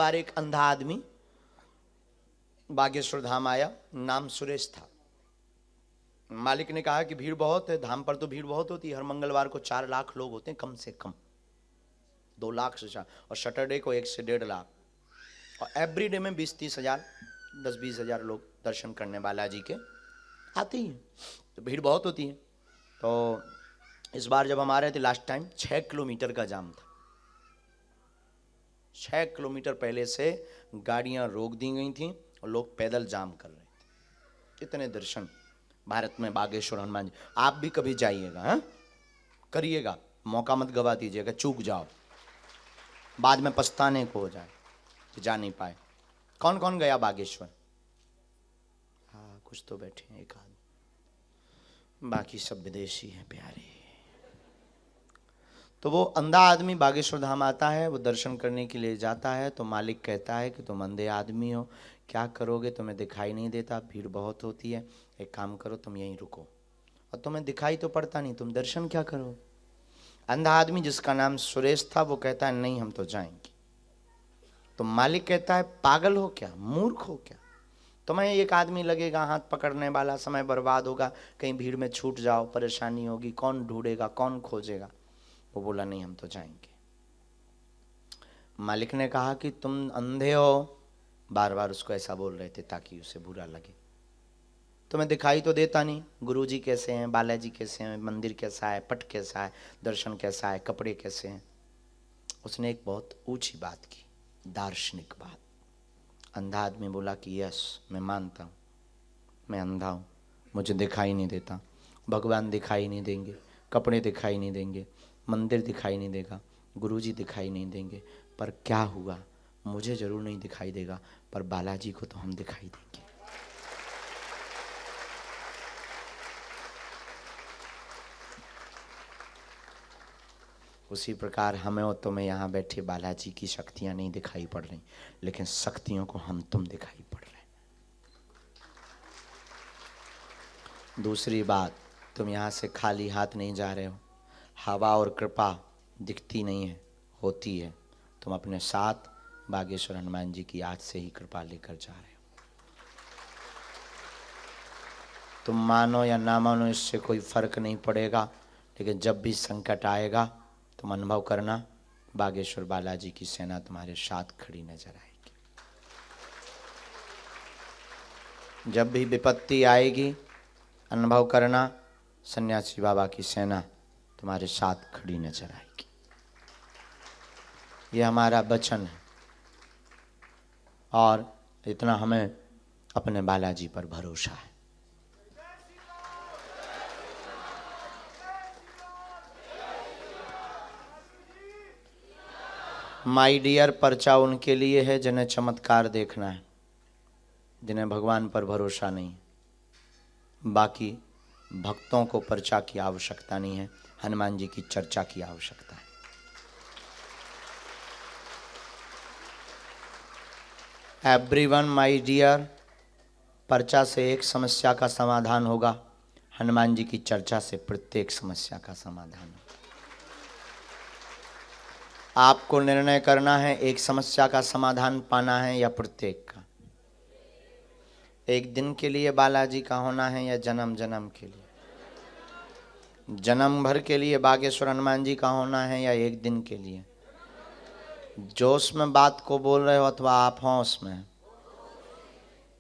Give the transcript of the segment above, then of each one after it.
बार एक अंधा आदमी बागेश्वर धाम आया, नाम सुरेश था। मालिक ने कहा कि भीड़ बहुत है, धाम पर तो भीड़ बहुत होती है, हर मंगलवार को 4 लाख लोग होते हैं कम से कम, 2 लाख से 4, और सैटरडे को 1 से 1.5 लाख, और एवरी डे में 20-30 हजार 10-20 हजार लोग दर्शन करने बालाजी के आते ही हैं, तो भीड़ बहुत होती है। तो इस बार जब हम आ रहे थे लास्ट टाइम, 6 किलोमीटर का जाम था। 6 किलोमीटर पहले से गाड़ियां रोक दी गई थी और लोग पैदल जाम कर रहे थे। इतने दर्शन भारत में बागेश्वर हनुमान जी। आप भी कभी जाइएगा, हाँ करिएगा, मौका मत गवा दीजिएगा, चूक जाओ बाद में पछताने को हो जाए कि जा नहीं पाए। कौन कौन गया बागेश्वर? हाँ कुछ तो बैठे हैं, एक आदमी, बाकी सब विदेशी हैं प्यारे। तो वो अंधा आदमी बागेश्वर धाम आता है, वो दर्शन करने के लिए जाता है, तो मालिक कहता है कि तुम अंधे आदमी हो, क्या करोगे, तुम्हें दिखाई नहीं देता, भीड़ बहुत होती है, एक काम करो तुम यहीं रुको, और तुम्हें दिखाई तो पड़ता नहीं, तुम दर्शन क्या करो। अंधा आदमी जिसका नाम सुरेश था वो कहता है नहीं हम तो जाएंगे। तो मालिक कहता है पागल हो क्या, मूर्ख हो क्या, तुम्हें एक आदमी लगेगा हाथ पकड़ने वाला, समय बर्बाद होगा, कहीं भीड़ में छूट जाओ, परेशानी होगी, कौन ढूंढेगा, कौन खोजेगा। वो बोला नहीं हम तो जाएंगे। मालिक ने कहा कि तुम अंधे हो, बार बार उसको ऐसा बोल रहे थे ताकि उसे बुरा लगे, तुम्हें दिखाई तो देता नहीं, गुरुजी कैसे हैं, बालाजी कैसे हैं, मंदिर कैसा है, पट कैसा है, दर्शन कैसा है, कपड़े कैसे हैं। उसने एक बहुत ऊंची बात की, दार्शनिक बात। अंधा आदमी बोला कि यस मैं मानता हूँ, मैं अंधा हूँ, मुझे दिखाई नहीं देता, भगवान दिखाई नहीं देंगे, कपड़े दिखाई नहीं देंगे, मंदिर दिखाई नहीं देगा, गुरुजी दिखाई नहीं देंगे, पर क्या हुआ, मुझे जरूर नहीं दिखाई देगा, पर बालाजी को तो हम दिखाई देंगे। उसी प्रकार हमें और तुम्हें यहाँ बैठे बालाजी की शक्तियाँ नहीं दिखाई पड़ रही, लेकिन शक्तियों को हम तुम दिखाई पड़ रहे हैं। दूसरी बात, तुम यहाँ से खाली हाथ नहीं जा रहे हो, हवा और कृपा दिखती नहीं है, होती है। तुम अपने साथ बागेश्वर हनुमान जी की आज से ही कृपा लेकर जा रहे हो। तुम मानो या ना मानो इससे कोई फर्क नहीं पड़ेगा, लेकिन जब भी संकट आएगा तुम अनुभव करना, बागेश्वर बालाजी की सेना तुम्हारे साथ खड़ी नजर आएगी। जब भी विपत्ति आएगी अनुभव करना, सन्यासी बाबा की सेना तुम्हारे साथ खड़ी नजर आएगी। ये हमारा वचन है, और इतना हमें अपने बालाजी पर भरोसा है। माय डियर पर्चा उनके लिए है जिन्हें चमत्कार देखना है, जिन्हें भगवान पर भरोसा नहीं है। बाकी भक्तों को पर्चा की आवश्यकता नहीं है, हनुमान जी की चर्चा की आवश्यकता है। एवरीवन माय डियर, पर्चा से एक समस्या का समाधान होगा, हनुमान जी की चर्चा से प्रत्येक समस्या का समाधान होगा। आपको निर्णय करना है एक समस्या का समाधान पाना है या प्रत्येक का। एक दिन के लिए बालाजी का होना है या जन्म जन्म के लिए। जन्म भर के लिए बागेश्वर हनुमान जी का होना है या एक दिन के लिए। जोश में बात को बोल रहे हो अथवा आप होश में।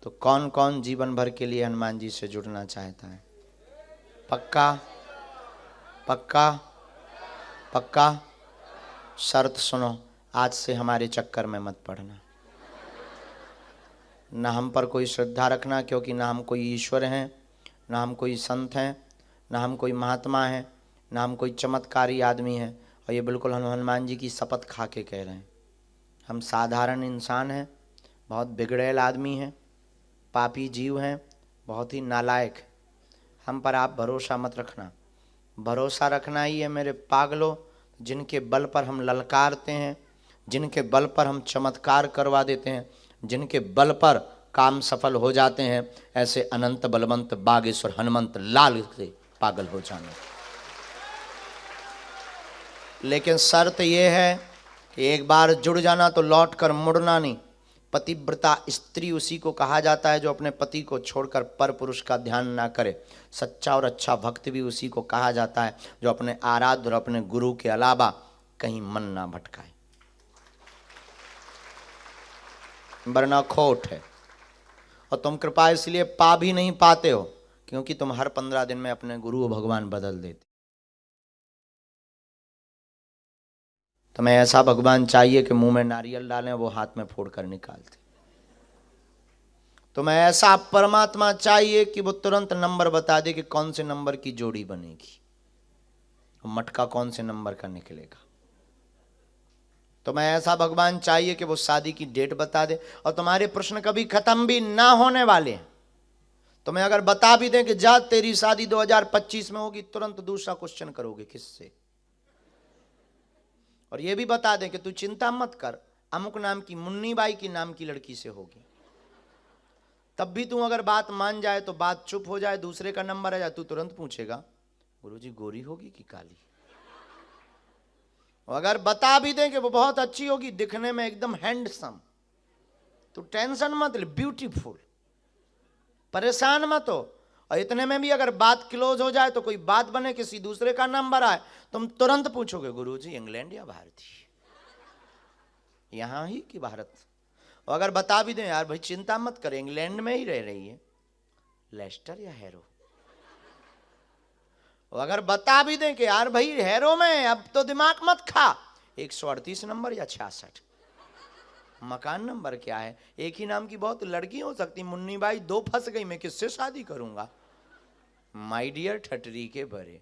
तो कौन कौन जीवन भर के लिए हनुमान जी से जुड़ना चाहता है? पक्का पक्का पक्का। शर्त सुनो, आज से हमारे चक्कर में मत पड़ना, ना हम पर कोई श्रद्धा रखना, क्योंकि ना हम कोई ईश्वर हैं, ना हम कोई संत हैं, ना हम कोई महात्मा हैं, ना हम कोई चमत्कारी आदमी हैं। और ये बिल्कुल हम हनुमान जी की शपथ खा के कह रहे हैं, हम साधारण इंसान हैं, बहुत बिगड़ैल आदमी हैं, पापी जीव हैं, बहुत ही नालायक हैं। हम पर आप भरोसा मत रखना। भरोसा रखना ही है मेरे पागलों, जिनके बल पर हम ललकारते हैं, जिनके बल पर हम चमत्कार करवा देते हैं, जिनके बल पर काम सफल हो जाते हैं, ऐसे अनंत बलवंत बागेश्वर हनुमंत लाल से पागल हो जाना। लेकिन शर्त यह है एक बार जुड़ जाना तो लौट कर मुड़ना नहीं। पतिव्रता स्त्री उसी को कहा जाता है जो अपने पति को छोड़कर पर पुरुष का ध्यान ना करे। सच्चा और अच्छा भक्त भी उसी को कहा जाता है जो अपने आराध्य और अपने गुरु के अलावा कहीं मन ना भटकाए, वरना खोट है। और तुम कृपा इसलिए पा भी नहीं पाते हो क्योंकि तुम हर 15 दिन में अपने गुरु भगवान बदल देते। तुम्हें ऐसा भगवान चाहिए कि मुंह में नारियल डालें वो हाथ में फोड़ कर निकालते। तुम्हें ऐसा परमात्मा चाहिए कि वो तुरंत नंबर बता दे कि कौन से नंबर की जोड़ी बनेगी और मटका कौन से नंबर का निकलेगा। तुम्हें ऐसा भगवान चाहिए कि वो शादी की डेट बता दे और तुम्हारे प्रश्न कभी खत्म भी ना होने वाले हैं। तुम्हें अगर बता भी दें कि जा तेरी शादी 2025 में होगी, तुरंत दूसरा क्वेश्चन करोगे किससे। और ये भी बता दें कि तू चिंता मत कर, अमुक नाम की मुन्नी बाई की नाम की लड़की से होगी। तब भी तू अगर बात मान जाए तो बात चुप हो जाए, दूसरे का नंबर आ जाए, तू तुरंत पूछेगा गुरुजी गोरी होगी कि काली। अगर बता भी दें कि वो बहुत अच्छी होगी, दिखने में एकदम हैंडसम, तो टेंशन मत ले, ब्यूटीफुल, परेशान मत हो। और इतने में भी अगर बात क्लोज हो जाए तो कोई बात बने, किसी दूसरे का नंबर आए, तुम तुरंत पूछोगे गुरुजी इंग्लैंड या भारतीय, यहां ही कि भारत। और अगर बता भी दें यार भाई चिंता मत कर, इंग्लैंड में ही रह रही है, लेस्टर या हैरो। और अगर बता भी दें कि यार भाई हैरो में, अब तो दिमाग मत खा, 138 नंबर या 66, मकान नंबर क्या है, एक ही नाम की बहुत लड़की हो सकती, मुन्नी बाई 2 फंस गई, मैं किससे शादी करूंगा। माय डियर ठटरी के भरे,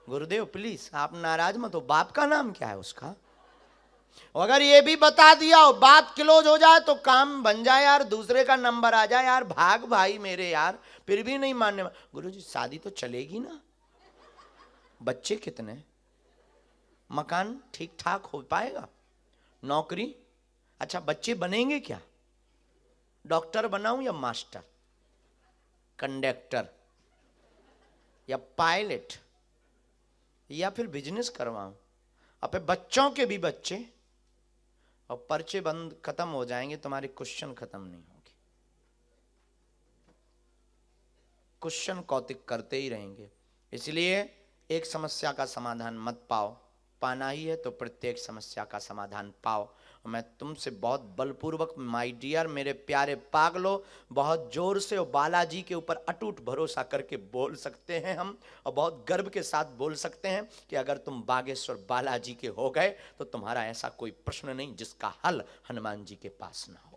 गुरुदेव प्लीज आप नाराज मत हो, बाप का नाम क्या है उसका। अगर ये भी बता दिया और बात क्लोज हो जाए तो काम बन जाए यार, दूसरे का नंबर आ जाए यार, भाग भाई मेरे यार, फिर भी नहीं मानने। गुरुजी शादी तो चलेगी ना, बच्चे कितने, मकान ठीक ठाक हो पाएगा, नौकरी, अच्छा बच्चे बनेंगे क्या, डॉक्टर बनाऊं या मास्टर, कंडक्टर या पायलट, या फिर बिजनेस करवाऊं। अब बच्चों के भी बच्चे, और पर्चे बंद खत्म हो जाएंगे, तुम्हारे क्वेश्चन खत्म नहीं होंगे, क्वेश्चन कौतिक करते ही रहेंगे। इसलिए एक समस्या का समाधान मत पाओ, पाना ही है तो प्रत्येक समस्या का समाधान पाओ। मैं तुमसे बहुत बलपूर्वक माय डियर मेरे प्यारे पागलो बहुत जोर से और बालाजी के ऊपर अटूट भरोसा करके बोल सकते हैं हम, और बहुत गर्व के साथ बोल सकते हैं कि अगर तुम बागेश्वर बालाजी के हो गए तो तुम्हारा ऐसा कोई प्रश्न नहीं जिसका हल हनुमान जी के पास ना हो।